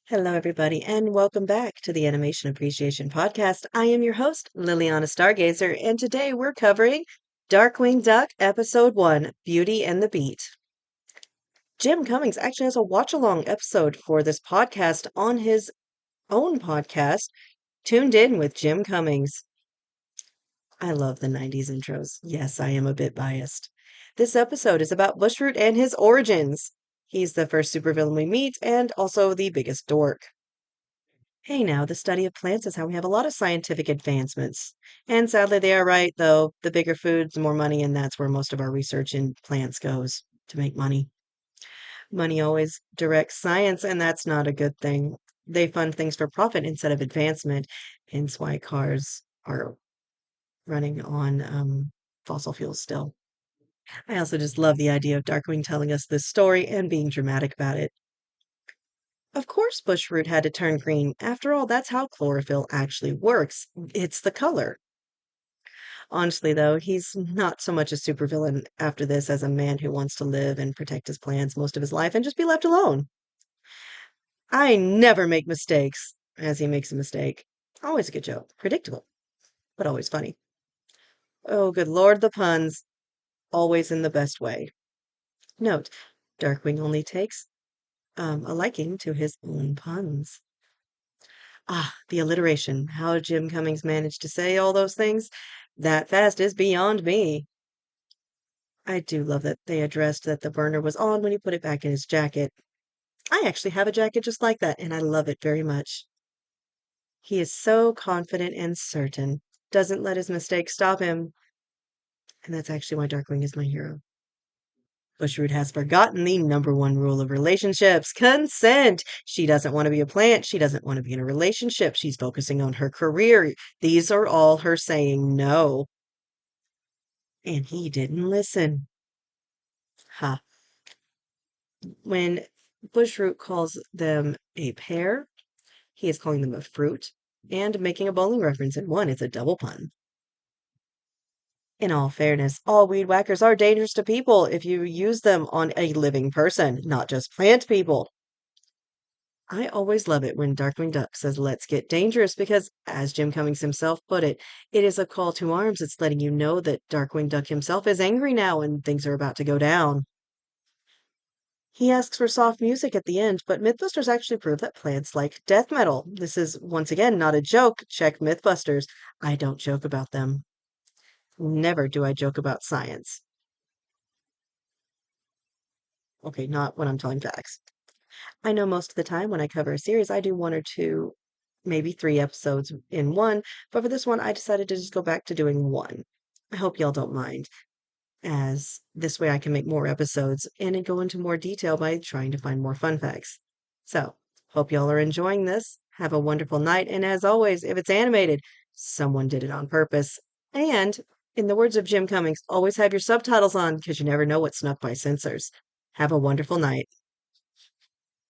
Hello, everybody, and welcome back to the Animation Appreciation Podcast. I am your host, Liliana Stargazer, and today we're covering Darkwing Duck Episode 1 Beauty and the Beet. Jim Cummings actually has a watch along episode for this podcast on his own podcast, Tuned In with Jim Cummings. I love the 90s intros. Yes, I am a bit biased. This episode is about Bushroot and his origins. He's the first supervillain we meet and also the biggest dork. Hey now, the study of plants is how we have a lot of scientific advancements. And sadly, they are right, though. The bigger foods, the more money, and that's where most of our research in plants goes to make money. Money always directs science, and that's not a good thing. They fund things for profit instead of advancement, hence why cars are running on fossil fuels still. I also just love the idea of Darkwing telling us this story and being dramatic about it. Of course, bushroot had to turn green. After all, that's how chlorophyll actually works. It's the color. Honestly, though, he's not so much a supervillain after this as a man who wants to live and protect his plants most of his life and just be left alone. I never make mistakes, as he makes a mistake. Always a good joke. Predictable, but always funny. Oh, good lord, the puns. Always in the best way. Note, Darkwing only takes a liking to his own puns. Ah, the alliteration. How Jim Cummings managed to say all those things that fast is beyond me. I do love that they addressed that the burner was on when he put it back in his jacket. I actually have a jacket just like that, and I love it very much. He is so confident and certain, doesn't let his mistakes stop him, and that's actually why Darkwing is my hero. Bushroot has forgotten the number one rule of relationships consent. She doesn't want to be a plant. She doesn't want to be in a relationship. She's focusing on her career. These are all her saying no. And he didn't listen. Ha. When Bushroot calls them a pair, he is calling them a fruit and making a bowling reference in one. It's a double pun. In all fairness, all weed whackers are dangerous to people if you use them on a living person, not just plant people. I always love it when Darkwing Duck says, "Let's get dangerous," because, as Jim Cummings himself put it is a call to arms. It's letting you know that Darkwing Duck himself is angry now and things are about to go down. He asks for soft music at the end, but Mythbusters actually prove that plants like death metal. This is, once again, not a joke. Check Mythbusters. I don't joke about them. Never do I joke about science. Okay, not when I'm telling facts. I know most of the time when I cover a series, I do one or two, maybe three episodes in one, but for this one, I decided to just go back to doing one. I hope y'all don't mind, as this way I can make more episodes and go into more detail by trying to find more fun facts. So, hope y'all are enjoying this. Have a wonderful night, and as always, if it's animated, someone did it on purpose. And, in the words of Jim Cummings, always have your subtitles on because you never know what's snuck by censors. Have a wonderful night.